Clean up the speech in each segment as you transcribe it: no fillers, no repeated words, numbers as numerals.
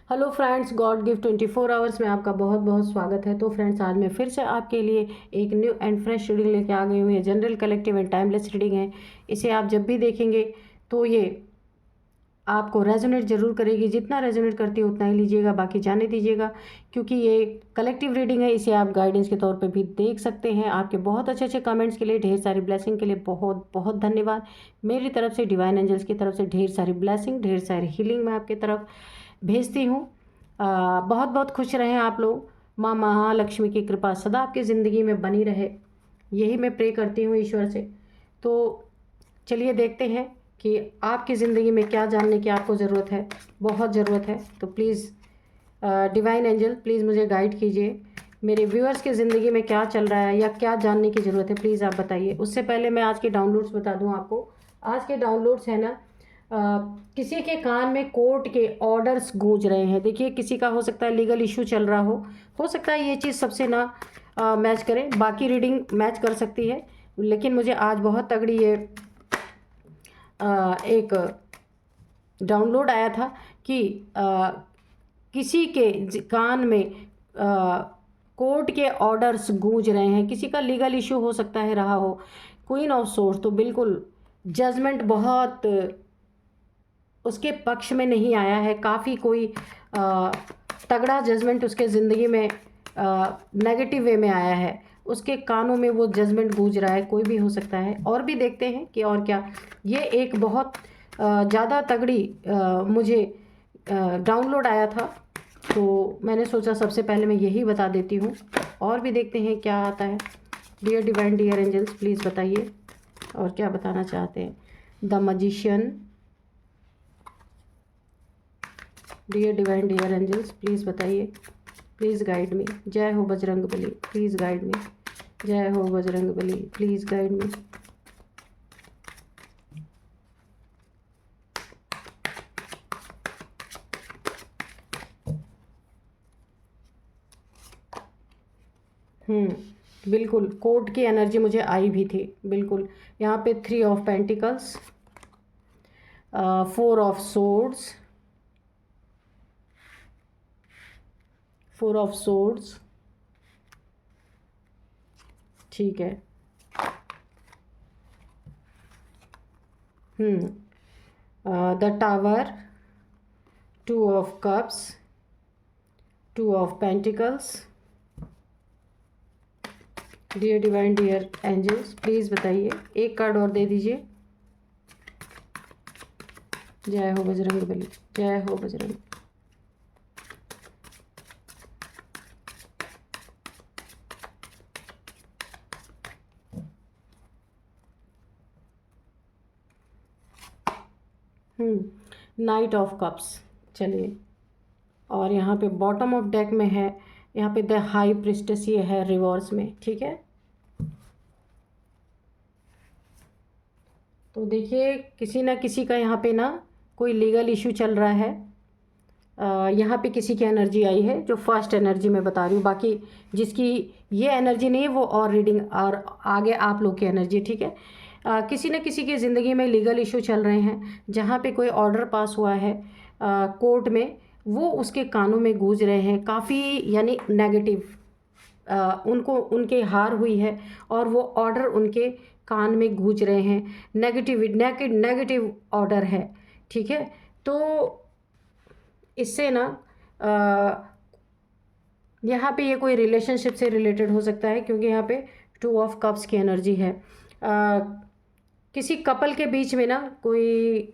Hello friends, God gift 24 hours में आपका बहुत बहुत स्वागत है। तो फ्रेंड्स, आज मैं फिर से आपके लिए एक न्यू एंड फ्रेश रीडिंग लेके आ गई हूँ। ये general, collective and timeless reading है। इसे आप जब भी देखेंगे तो ये आपको रेजोनेट जरूर करेगी। जितना रेजोनेट करती है उतना ही लीजिएगा, बाकी जाने दीजिएगा, क्योंकि ये कलेक्टिव रीडिंग है। इसे आप गाइडेंस के तौर पे भी देख सकते हैं। आपके बहुत अच्छे अच्छे कमेंट्स के लिए, ढेर सारी ब्लेसिंग के लिए बहुत बहुत धन्यवाद। मेरी तरफ से, डिवाइन एंजल्स की तरफ से ढेर सारी ब्लेसिंग, ढेर सारी हीलिंग मैं आपकी तरफ भेजती हूँ। बहुत बहुत खुश रहें आप लोग। माँ महालक्ष्मी की कृपा सदा आपकी ज़िंदगी में बनी रहे, यही मैं प्रे करती हूँ ईश्वर से। तो चलिए देखते हैं कि आपकी ज़िंदगी में क्या जानने की आपको ज़रूरत है, बहुत ज़रूरत है। तो प्लीज़ डिवाइन एंजल, प्लीज़ मुझे गाइड कीजिए। मेरे व्यूअर्स की ज़िंदगी में क्या चल रहा है या क्या जानने की ज़रूरत है, प्लीज़ आप बताइए। उससे पहले मैं आज के डाउनलोड्स बता दूं आपको। आज के डाउनलोड्स है ना, किसी के कान में कोर्ट के ऑर्डर्स गूंज रहे हैं। देखिए, किसी का हो सकता है लीगल इशू चल रहा हो सकता है ये चीज़ सबसे ना मैच करे, बाकी रीडिंग मैच कर सकती है। लेकिन मुझे आज बहुत तगड़ी ये एक डाउनलोड आया था कि किसी के कान में कोर्ट के ऑर्डर्स गूंज रहे हैं। किसी का लीगल इशू हो सकता है रहा हो। क्वीन ऑफ सोर्स, तो बिल्कुल जजमेंट बहुत उसके पक्ष में नहीं आया है। काफ़ी कोई तगड़ा जजमेंट उसके ज़िंदगी में नेगेटिव वे में आया है। उसके कानों में वो जजमेंट गूंज रहा है। कोई भी हो सकता है। और भी देखते हैं कि और क्या। ये एक बहुत ज़्यादा तगड़ी मुझे डाउनलोड आया था, तो मैंने सोचा सबसे पहले मैं यही बता देती हूँ। और भी देखते हैं क्या आता है। Dear divine, dear angels, please बताइए और क्या बताना चाहते हैं। The magician, dear divine, dear angels, please बताइए, प्लीज़ गाइड मी। जय हो Bajrang Bali, please guide me. जय हो Bajrang Bali, please guide me. बिल्कुल कोर्ट की एनर्जी मुझे आई भी थी। बिल्कुल यहाँ पे 3 of pentacles, 4 of swords, 4 of swords, ठीक है। The tower, 2 of cups, 2 of pentacles. Dear divine, dear angels, please बताइए। एक कार्ड और दे दीजिए। जय हो बजरंग बली, जय हो बजरंग। नाइट ऑफ कप्स, चलिए। और यहाँ पे बॉटम ऑफ डेक में है, यहाँ पे द हाई प्रिस्टेस ये है रिवर्स में, ठीक है। तो देखिए, किसी ना किसी का यहाँ पे ना कोई लीगल इशू चल रहा है। यहाँ पे किसी की एनर्जी आई है, जो फर्स्ट एनर्जी मैं बता रही हूँ। बाकी जिसकी ये एनर्जी नहीं है वो और रीडिंग और आगे आप लोग की एनर्जी, ठीक है। किसी न किसी की ज़िंदगी में लीगल इशू चल रहे हैं। जहाँ पे कोई ऑर्डर पास हुआ है कोर्ट में, वो उसके कानों में गूंज रहे हैं काफ़ी, यानी नेगेटिव। उनको उनके हार हुई है और वो ऑर्डर उनके कान में गूंज रहे हैं। नेगेटिव ऑर्डर है, ठीक है। तो इससे ना यहाँ पे ये कोई रिलेशनशिप से रिलेटेड हो सकता है, क्योंकि यहाँ पे 2 ऑफ कप्स की एनर्जी है। किसी कपल के बीच में ना कोई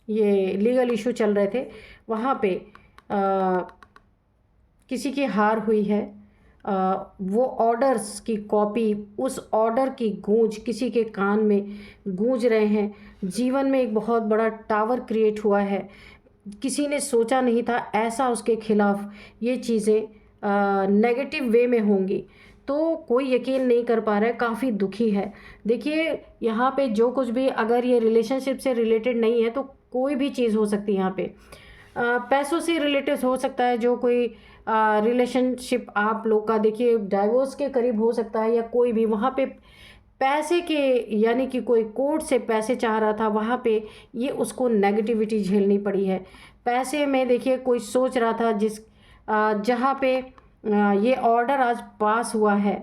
ये लीगल इशू चल रहे थे। वहाँ पे किसी की हार हुई है। वो ऑर्डर्स की कॉपी, उस ऑर्डर की गूंज किसी के कान में गूंज रहे हैं। जीवन में एक बहुत बड़ा टावर क्रिएट हुआ है। किसी ने सोचा नहीं था ऐसा उसके खिलाफ ये चीज़ें नेगेटिव वे में होंगी। तो कोई यकीन नहीं कर पा रहा है, काफ़ी दुखी है। देखिए, यहाँ पे जो कुछ भी, अगर ये रिलेशनशिप से रिलेटेड नहीं है तो कोई भी चीज़ हो सकती है। यहाँ पे पैसों से रिलेटेड हो सकता है। जो कोई रिलेशनशिप आप लोग का, देखिए, डाइवोर्स के करीब हो सकता है, या कोई भी वहाँ पे पैसे के यानी कि कोई कोर्ट से पैसे चाह रहा था, वहाँ पे ये उसको नेगेटिविटी झेलनी पड़ी है। पैसे में देखिए कोई सोच रहा था जहाँ पे ये ऑर्डर आज पास हुआ है,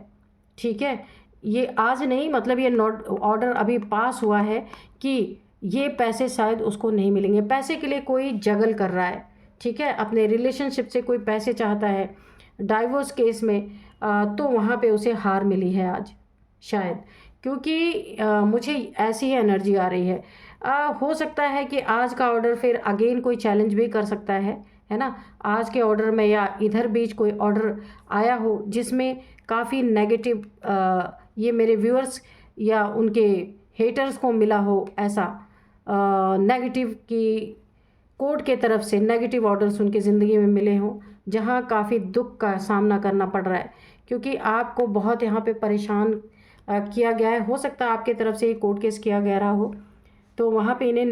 ठीक है, ये आज नहीं, मतलब ये नोट ऑर्डर अभी पास हुआ है कि ये पैसे शायद उसको नहीं मिलेंगे। पैसे के लिए कोई जगल कर रहा है, ठीक है, अपने रिलेशनशिप से कोई पैसे चाहता है, डाइवोर्स केस में तो वहाँ पे उसे हार मिली है आज शायद, क्योंकि मुझे ऐसी ही एनर्जी आ रही है। हो सकता है कि आज का ऑर्डर फिर अगेन कोई चैलेंज भी कर सकता है ना। आज के ऑर्डर में या इधर बीच कोई ऑर्डर आया हो जिसमें काफ़ी नेगेटिव ये मेरे व्यूअर्स या उनके हेटर्स को मिला हो, ऐसा नेगेटिव की कोर्ट के तरफ से नेगेटिव ऑर्डर्स उनकी ज़िंदगी में मिले हों, जहां काफ़ी दुख का सामना करना पड़ रहा है, क्योंकि आपको बहुत यहाँ पे परेशान किया गया है। हो सकता है आपके तरफ से ये कोर्ट केस किया गया रहा हो, तो वहाँ पे इन्हें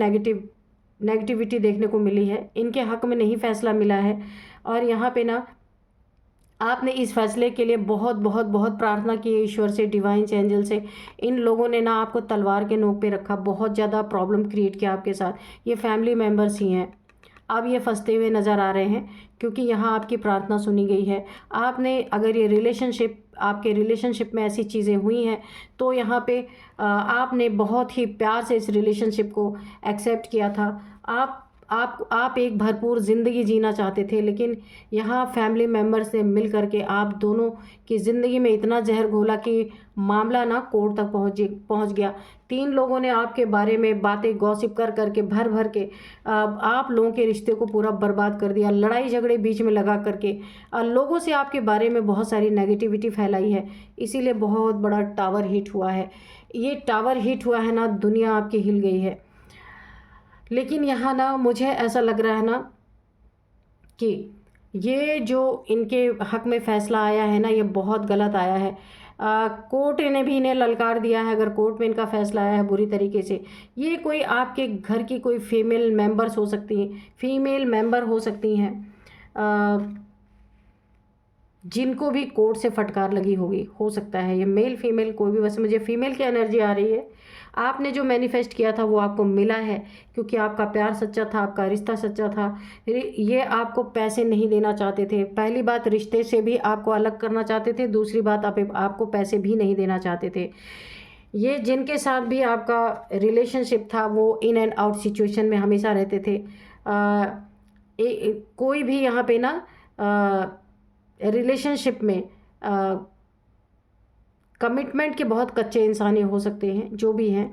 नेगेटिविटी देखने को मिली है, इनके हक में नहीं फैसला मिला है। और यहाँ पे ना आपने इस फैसले के लिए बहुत बहुत बहुत प्रार्थना की है ईश्वर से, डिवाइन एंजल से। इन लोगों ने ना आपको तलवार के नोक पे रखा, बहुत ज़्यादा प्रॉब्लम क्रिएट किया आपके साथ। ये फैमिली मेम्बर्स ही हैं, अब ये फंसते हुए नज़र आ रहे हैं, क्योंकि यहाँ आपकी प्रार्थना सुनी गई है। आपने अगर ये आपके रिलेशनशिप में ऐसी चीज़ें हुई हैं, तो यहाँ पे आपने बहुत ही प्यार से इस रिलेशनशिप को एक्सेप्ट किया था। आप एक भरपूर ज़िंदगी जीना चाहते थे, लेकिन यहाँ फैमिली मेम्बर्स ने मिल करके आप दोनों की ज़िंदगी में इतना जहर घोला कि मामला ना कोर्ट तक पहुँच गया। 3 लोगों ने आपके बारे में बातें गॉसिप कर करके भर के आप लोगों के रिश्ते को पूरा बर्बाद कर दिया। लड़ाई झगड़े बीच में लगा करके लोगों से आपके बारे में बहुत सारी नेगेटिविटी फैलाई है, इसीलिए बहुत बड़ा टावर हिट हुआ है। ये टावर हिट हुआ है ना, दुनिया आपकी हिल गई है। लेकिन यहाँ ना मुझे ऐसा लग रहा है ना कि ये जो इनके हक में फ़ैसला आया है ना, ये बहुत गलत आया है। कोर्ट ने भी इन्हें ललकार दिया है। अगर कोर्ट में इनका फ़ैसला आया है बुरी तरीके से, ये कोई आपके घर की कोई फीमेल मेंबर हो सकती हैं जिनको भी कोर्ट से फटकार लगी होगी, हो सकता है ये मेल फीमेल कोई भी। वैसे मुझे फीमेल की एनर्जी आ रही है। आपने जो मैनिफेस्ट किया था वो आपको मिला है, क्योंकि आपका प्यार सच्चा था, आपका रिश्ता सच्चा था। ये आपको पैसे नहीं देना चाहते थे। पहली बात, रिश्ते से भी आपको अलग करना चाहते थे। दूसरी बात, आपको पैसे भी नहीं देना चाहते थे। ये जिनके साथ भी आपका रिलेशनशिप था वो इन एंड आउट सिचुएशन में हमेशा रहते थे। कोई भी यहाँ पे ना रिलेशनशिप में कमिटमेंट के बहुत कच्चे इंसान हो सकते हैं, जो भी हैं।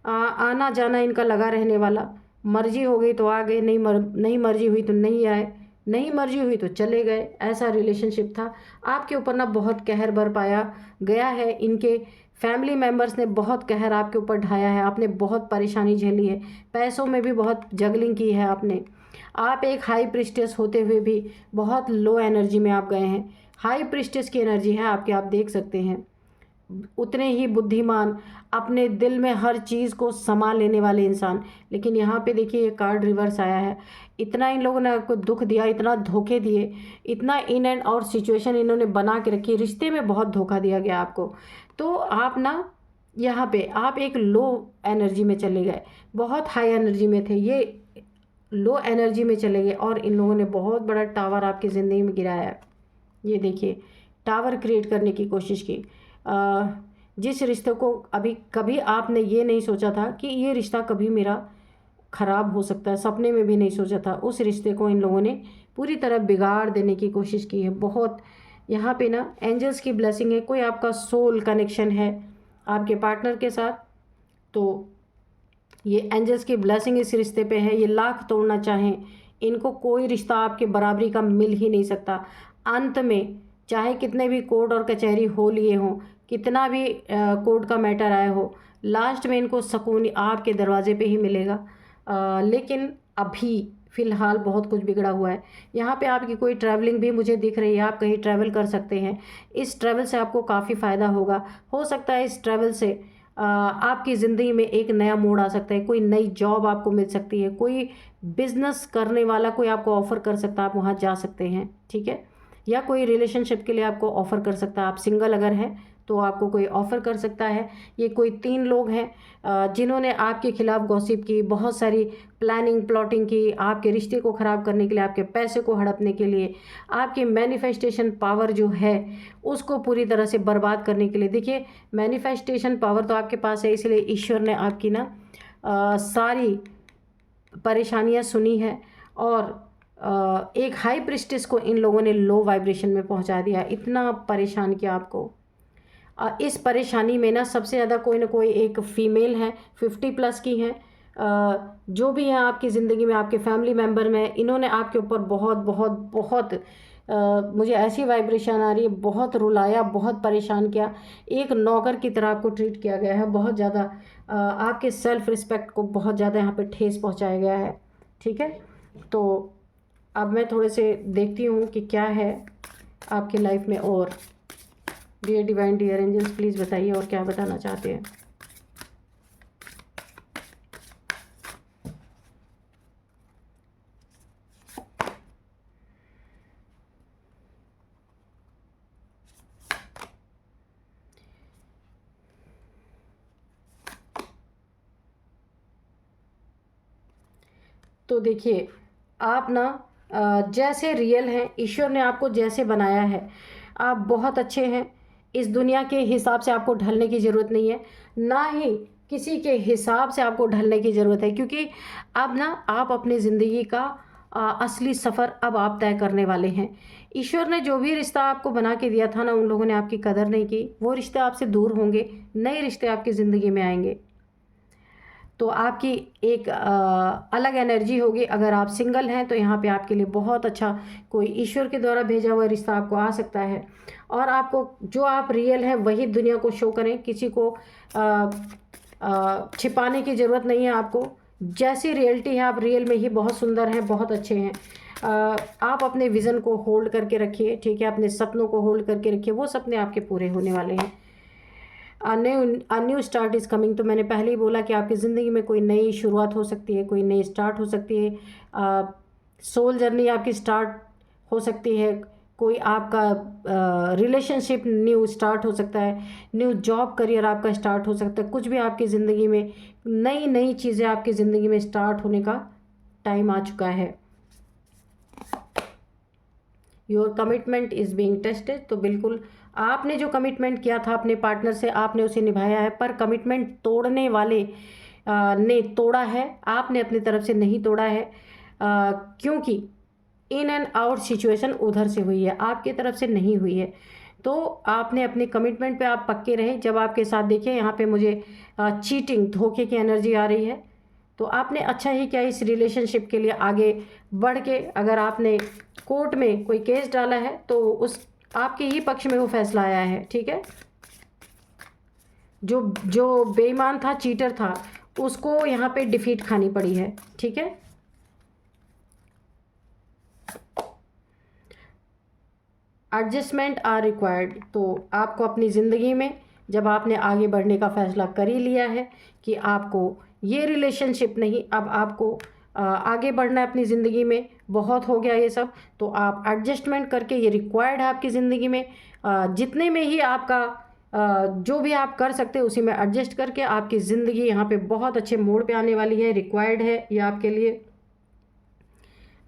आना जाना इनका लगा रहने वाला, मर्जी हो गई तो आ गए, नहीं मर्जी हुई तो नहीं आए, नहीं मर्जी हुई तो चले गए, ऐसा रिलेशनशिप था। आपके ऊपर ना बहुत कहर बरपाया गया है। इनके फैमिली मेम्बर्स ने बहुत कहर आपके ऊपर ढाया है। आपने बहुत परेशानी झेली है, पैसों में भी बहुत जगलिंग की है आपने। आप एक हाई प्रिस्टेस होते हुए भी बहुत लो एनर्जी में आप गए हैं। हाई प्रिस्टेस की एनर्जी है आपके, आप देख सकते हैं। उतने ही बुद्धिमान, अपने दिल में हर चीज़ को समा लेने वाले इंसान। लेकिन यहाँ पे देखिए ये कार्ड रिवर्स आया है। इतना इन लोगों ने आपको दुख दिया, इतना धोखे दिए, इतना इन एंड आउट सिचुएशन इन्होंने बना के रखी, रिश्ते में बहुत धोखा दिया गया आपको। तो आप ना यहाँ पे आप एक लो एनर्जी में चले गए, बहुत हाई एनर्जी में थे, ये लो एनर्जी में चले गए, और इन लोगों ने बहुत बड़ा टावर आपकी ज़िंदगी में गिराया है। ये देखिए, टावर क्रिएट करने की कोशिश की। जिस रिश्ते को कभी आपने ये नहीं सोचा था कि ये रिश्ता कभी मेरा ख़राब हो सकता है, सपने में भी नहीं सोचा था, उस रिश्ते को इन लोगों ने पूरी तरह बिगाड़ देने की कोशिश की है। बहुत यहाँ पे ना एंजल्स की ब्लेसिंग है। कोई आपका सोल कनेक्शन है आपके पार्टनर के साथ, तो ये एंजल्स की ब्लेसिंग इस रिश्ते पे है। ये लाख तोड़ना चाहें, इनको कोई रिश्ता आपके बराबरी का मिल ही नहीं सकता। अंत में चाहे कितने भी कोर्ट और कचहरी हो लिए हों, कितना भी कोर्ट का मैटर आया हो, लास्ट में इनको सुकून आपके दरवाजे पे ही मिलेगा। लेकिन अभी फ़िलहाल बहुत कुछ बिगड़ा हुआ है। यहाँ पे आपकी कोई ट्रैवलिंग भी मुझे दिख रही है, आप कहीं ट्रैवल कर सकते हैं। इस ट्रैवल से आपको काफ़ी फ़ायदा होगा। हो सकता है इस ट्रैवल से आपकी ज़िंदगी में एक नया मोड़ आ सकता है, कोई नई जॉब आपको मिल सकती है, कोई बिज़नेस करने वाला कोई आपको ऑफ़र कर सकता है, आप वहाँ जा सकते हैं, ठीक है। या कोई रिलेशनशिप के लिए आपको ऑफ़र कर सकता है। आप सिंगल अगर हैं तो आपको कोई ऑफ़र कर सकता है। ये कोई 3 लोग हैं जिन्होंने आपके खिलाफ़ गॉसिप की, बहुत सारी प्लानिंग प्लॉटिंग की, आपके रिश्ते को ख़राब करने के लिए, आपके पैसे को हड़पने के लिए, आपकी मैनिफेस्टेशन पावर जो है उसको पूरी तरह से बर्बाद करने के लिए। देखिए, मैनिफेस्टेशन पावर तो आपके पास है, इसलिए ईश्वर ने आपकी ना सारी परेशानियां सुनी है और एक हाई प्रिस्टेस को इन लोगों ने लो वाइब्रेशन में पहुंचा दिया, इतना परेशान किया आपको। इस परेशानी में ना सबसे ज़्यादा कोई ना कोई एक फ़ीमेल है, 50 प्लस की हैं, जो भी हैं आपकी ज़िंदगी में, आपके फैमिली मेम्बर में, इन्होंने आपके ऊपर बहुत बहुत बहुत मुझे ऐसी वाइब्रेशन आ रही है, बहुत रुलाया, बहुत परेशान किया, एक नौकर की तरह आपको ट्रीट किया गया है, बहुत ज़्यादा आपके सेल्फ़ रिस्पेक्ट को बहुत ज़्यादा यहाँ पे ठेस पहुँचाया गया है। ठीक है, तो अब मैं थोड़े से देखती हूँ कि क्या है आपकी लाइफ में। और dear divine, dear angels, please बताइए और क्या बताना चाहते हैं। तो देखिए, आप ना जैसे रियल हैं, ईश्वर ने आपको जैसे बनाया है, आप बहुत अच्छे हैं। इस दुनिया के हिसाब से आपको ढलने की ज़रूरत नहीं है, ना ही किसी के हिसाब से आपको ढलने की ज़रूरत है, क्योंकि अब ना आप अपनी ज़िंदगी का असली सफ़र अब आप तय करने वाले हैं। ईश्वर ने जो भी रिश्ता आपको बना के दिया था ना, उन लोगों ने आपकी कदर नहीं की, वो रिश्ते आपसे दूर होंगे, नए रिश्ते आपकी ज़िंदगी में आएंगे। तो आपकी एक अलग एनर्जी होगी। अगर आप सिंगल हैं तो यहाँ पे आपके लिए बहुत अच्छा कोई ईश्वर के द्वारा भेजा हुआ रिश्ता आपको आ सकता है। और आपको जो आप रियल हैं वही दुनिया को शो करें, किसी को छिपाने की ज़रूरत नहीं है आपको। जैसी रियलिटी है आप रियल में ही बहुत सुंदर हैं, बहुत अच्छे हैं। आप अपने विज़न को होल्ड करके रखिए, ठीक है, अपने सपनों को होल्ड करके रखिए, वो सपने आपके पूरे होने वाले हैं। New start is coming. तो मैंने पहले ही बोला कि आपकी ज़िंदगी में कोई नई शुरुआत हो सकती है, कोई नई स्टार्ट हो सकती है, सोल जर्नी आपकी स्टार्ट हो सकती है, कोई आपका रिलेशनशिप न्यू स्टार्ट हो सकता है, न्यू जॉब करियर आपका स्टार्ट हो सकता है, कुछ भी आपकी ज़िंदगी में नई नई चीज़ें आपकी ज़िंदगी में स्टार्ट होने का टाइम आ चुका है। Your commitment is being tested. तो बिल्कुल आपने जो कमिटमेंट किया था अपने पार्टनर से, आपने उसे निभाया है, पर कमिटमेंट तोड़ने वाले ने तोड़ा है, आपने अपनी तरफ से नहीं तोड़ा है, क्योंकि इन एंड आउट सिचुएशन उधर से हुई है, आपकी तरफ से नहीं हुई है। तो आपने अपने कमिटमेंट पे आप पक्के रहे। जब आपके साथ देखिए यहाँ पे मुझे चीटिंग, धोखे की एनर्जी आ रही है, तो आपने अच्छा ही किया इस रिलेशनशिप के लिए आगे बढ़ के। अगर आपने कोर्ट में कोई केस डाला है तो उस आपके ही पक्ष में वो फैसला आया है, ठीक है। जो जो बेईमान था, चीटर था, उसको यहाँ पे डिफीट खानी पड़ी है, ठीक है। Adjustment are required. तो आपको अपनी ज़िंदगी में जब आपने आगे बढ़ने का फ़ैसला कर ही लिया है कि आपको ये रिलेशनशिप नहीं, अब आपको आगे बढ़ना है अपनी ज़िंदगी में, बहुत हो गया ये सब, तो आप एडजस्टमेंट करके, ये रिक्वायर्ड है आपकी ज़िंदगी में। जितने में ही आपका जो भी आप कर सकते हैं उसी में एडजस्ट करके आपकी ज़िंदगी यहाँ पे बहुत अच्छे मोड़ पे आने वाली है। रिक्वायर्ड है ये आपके लिए।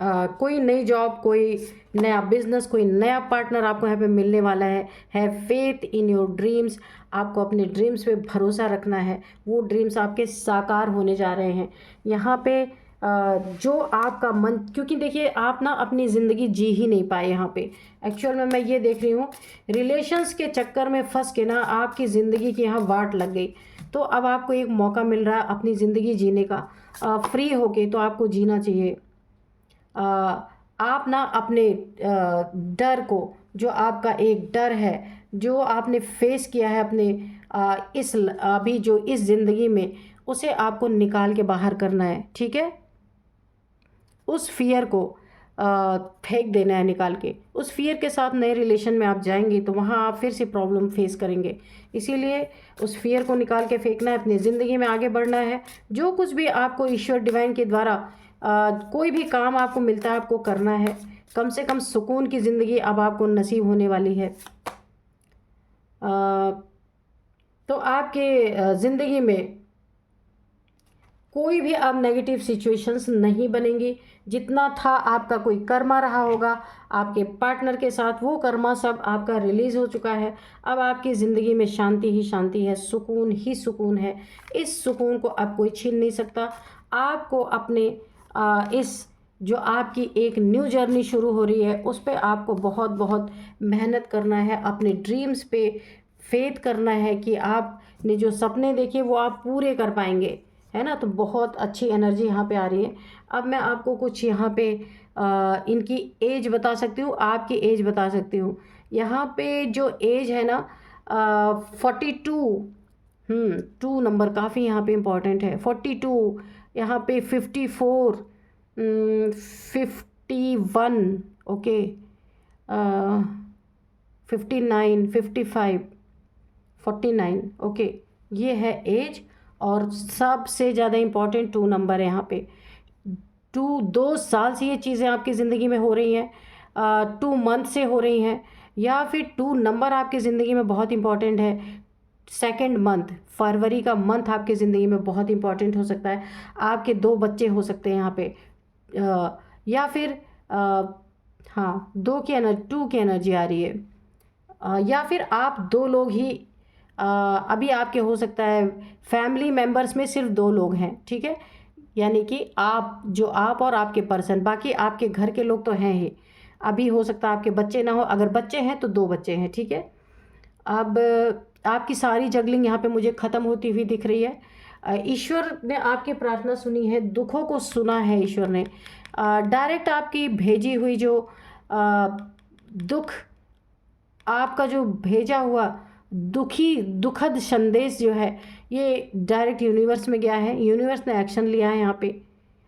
कोई नई जॉब, कोई नया बिजनेस, कोई नया पार्टनर आपको यहाँ पे मिलने वाला है फेथ इन योर ड्रीम्स। आपको अपने ड्रीम्स पे भरोसा रखना है, वो ड्रीम्स आपके साकार होने जा रहे हैं। यहाँ पे जो आपका मन, क्योंकि देखिए आप ना अपनी ज़िंदगी जी ही नहीं पाए यहाँ पे। एक्चुअल में मैं ये देख रही हूँ, रिलेशंस के चक्कर में फंस के ना आपकी ज़िंदगी की यहाँ वाट लग गई। तो अब आपको एक मौका मिल रहा है अपनी ज़िंदगी जीने का, फ्री होके, तो आपको जीना चाहिए। आप ना अपने डर को, जो आपका एक डर है जो आपने फेस किया है अपने इस अभी जो इस ज़िंदगी में, उसे आपको निकाल के बाहर करना है, ठीक है। उस फियर को फेंक देना है निकाल के। उस फियर के साथ नए रिलेशन में आप जाएंगे तो वहाँ आप फिर से प्रॉब्लम फेस करेंगे। इसीलिए उस फियर को निकाल के फेंकना है, अपनी ज़िंदगी में आगे बढ़ना है। जो कुछ भी आपको ईश्वर डिवाइन के द्वारा कोई भी काम आपको मिलता है आपको करना है। कम से कम सुकून की ज़िंदगी अब आपको नसीब होने वाली है। तो आपके ज़िंदगी में कोई भी अब नेगेटिव सिचुएशंस नहीं बनेंगी। जितना था आपका कोई कर्मा रहा होगा आपके पार्टनर के साथ, वो कर्मा सब आपका रिलीज़ हो चुका है। अब आपकी ज़िंदगी में शांति ही शांति है, सुकून ही सुकून है। इस सुकून को अब कोई छीन नहीं सकता। आपको अपने इस जो आपकी एक न्यू जर्नी शुरू हो रही है उस पे आपको बहुत बहुत मेहनत करना है। अपने ड्रीम्स पे फेथ करना है कि आपने जो सपने देखे वो आप पूरे कर पाएंगे, है ना। तो बहुत अच्छी एनर्जी यहाँ पे आ रही है। अब मैं आपको कुछ यहाँ पे इनकी एज बता सकती हूँ, आपकी एज बता सकती हूँ। यहाँ पे जो एज है ना 42, 2 नंबर काफ़ी यहाँ पे इम्पॉर्टेंट है। 42, यहाँ पे 54, 51, ओके, 59, 55, 49, ओके, ये है एज। और सबसे ज़्यादा इम्पॉर्टेंट 2 नंबर है यहाँ पे। 2 साल से ये चीज़ें आपकी ज़िंदगी में हो रही हैं, 2 मंथ से हो रही हैं, या फिर 2 नंबर आपकी ज़िंदगी में बहुत इम्पॉर्टेंट है। सेकंड मंथ, फरवरी का मंथ आपकी ज़िंदगी में बहुत इम्पॉर्टेंट हो सकता है। आपके 2 बच्चे हो सकते हैं यहाँ पे, या फिर हाँ 2 की एनर्जी, 2 की एनर्जी आ रही है। या फिर आप 2 लोग ही अभी आपके हो सकता है। फैमिली मेंबर्स में सिर्फ 2 लोग हैं, ठीक है। यानी कि आप और आपके पर्सन, बाकी आपके घर के लोग तो हैं ही। अभी हो सकता है आपके बच्चे ना हो, अगर बच्चे हैं तो 2 बच्चे हैं, ठीक है। अब आपकी सारी जगलिंग यहाँ पे मुझे ख़त्म होती हुई दिख रही है। ईश्वर ने आपकी प्रार्थना सुनी है, दुखों को सुना है ईश्वर ने। डायरेक्ट आपकी भेजी हुई जो दुख, आपका जो भेजा हुआ दुखद संदेश जो है ये डायरेक्ट यूनिवर्स में गया है। यूनिवर्स ने एक्शन लिया है यहाँ पे,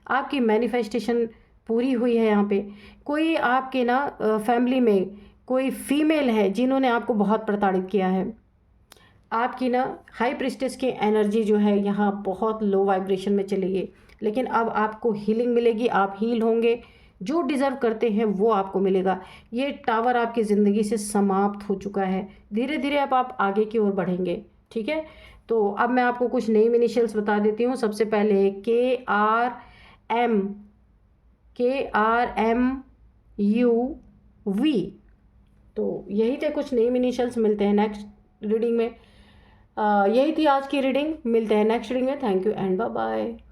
आपकी मैनिफेस्टेशन पूरी हुई है यहाँ पे। कोई आपके ना फैमिली में कोई फीमेल है जिन्होंने आपको बहुत प्रताड़ित किया है। आपकी ना हाई प्रिस्टेस की एनर्जी जो है यहाँ बहुत लो वाइब्रेशन में चली गई, लेकिन अब आपको हीलिंग मिलेगी, आप हील होंगे। जो डिज़र्व करते हैं वो आपको मिलेगा। ये टावर आपकी ज़िंदगी से समाप्त हो चुका है। धीरे धीरे अब आप आगे की ओर बढ़ेंगे, ठीक है। तो अब मैं आपको कुछ नेम इनिशियल्स बता देती हूँ। सबसे पहले KRM, KRMUV। तो यही थे कुछ नेम इनिशियल्स। मिलते हैं नेक्स्ट रीडिंग में। यही थी आज की रीडिंग, मिलते हैं नेक्स्ट रीडिंग में। Thank you and bye bye.